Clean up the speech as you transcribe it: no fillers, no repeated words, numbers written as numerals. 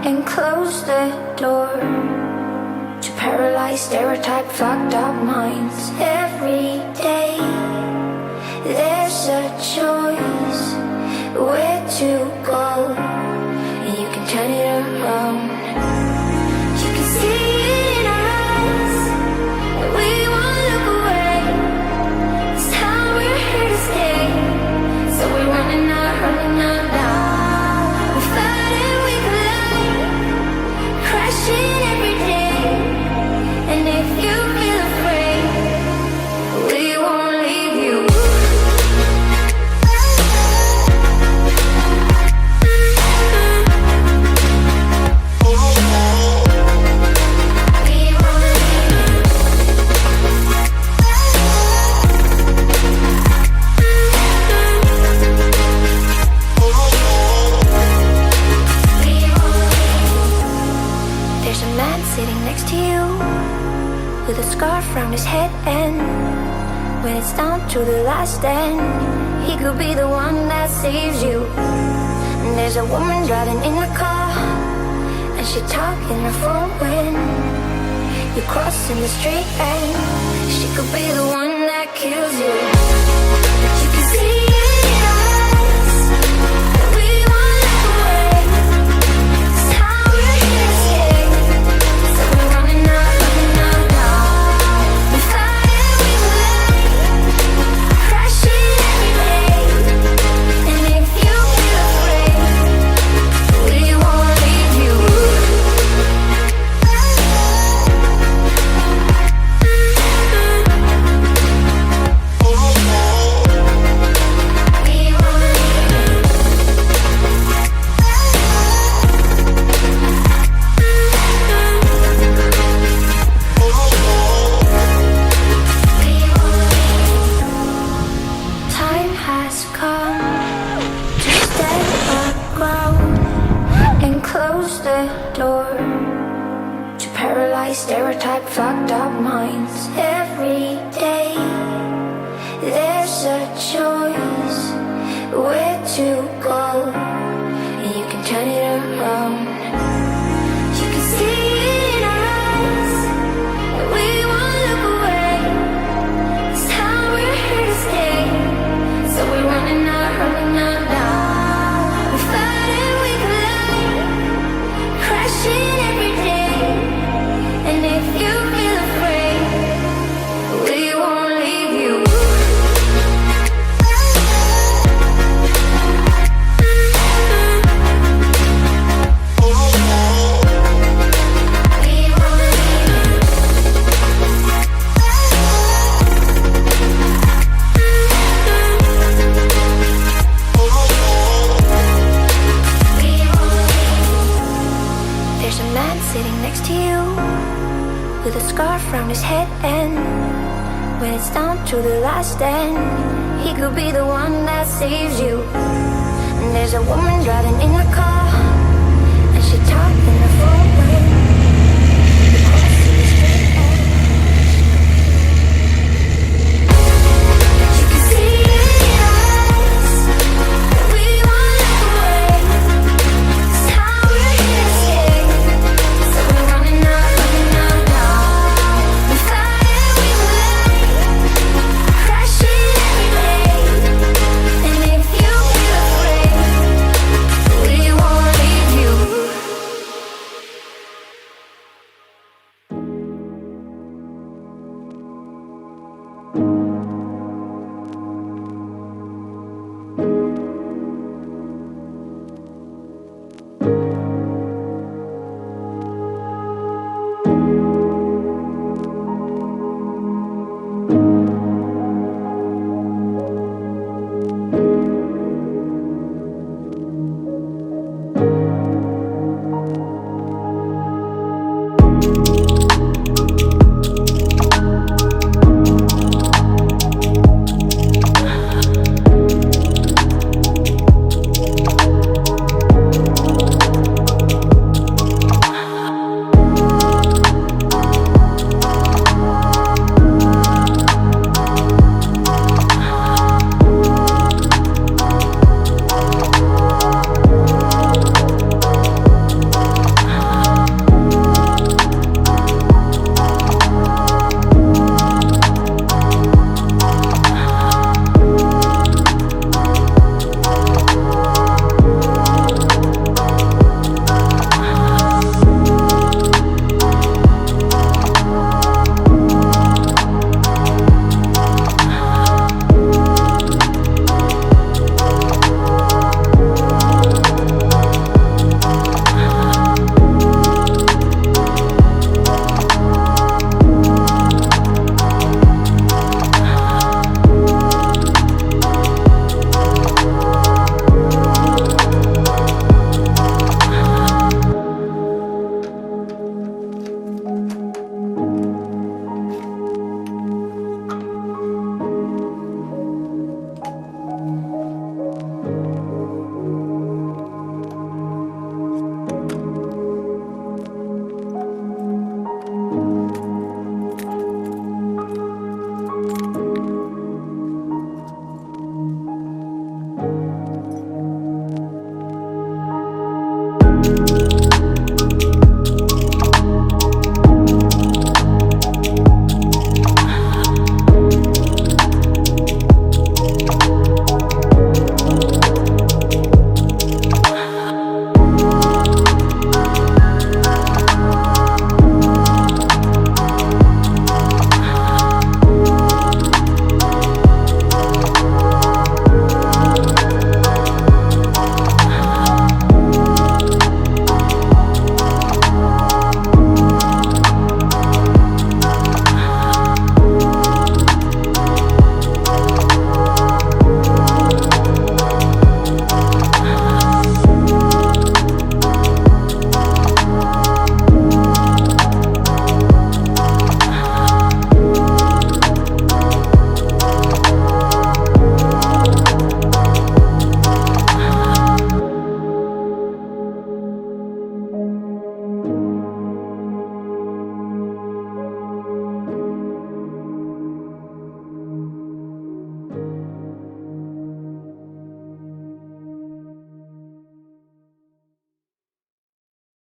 and close the door to paralyze stereotype fucked up minds. Every day there's a choice where to go, and you can turn it around. You can see it in our eyes, and we won't look away. This time we're here to stay, so we're running out now. We're fighting, we collide, crashing every day. And if you feel afraid, we won't leave you. There's a man sitting next to you with a scarf around his head, and when it's down to the last end, he could be the one that saves you. And there's a woman driving in the car, and she talking her phone when you're crossing the street, and she could be the one that kills you. You can see it in her eyes, that we won't look away. This time we're here to stay, so we're running out now. We fight and we collide, crashing every day. And if you feel afraid, we won't leave you. Time has come to stand our ground and close the door to paralyze stereotype fucked up minds. Every day there's a choice where to go, and you can turn it around. You can see it in our eyes, and we won't look away. This time we're here to stay, so we're running out now. We fight and we collide, crashing every day. And if you feel afraid, we won't leave you. There's a man sitting next to you with a scarf around his head, and when it's down to the last end, he could be the one that saves you. And there's a woman driving in the car,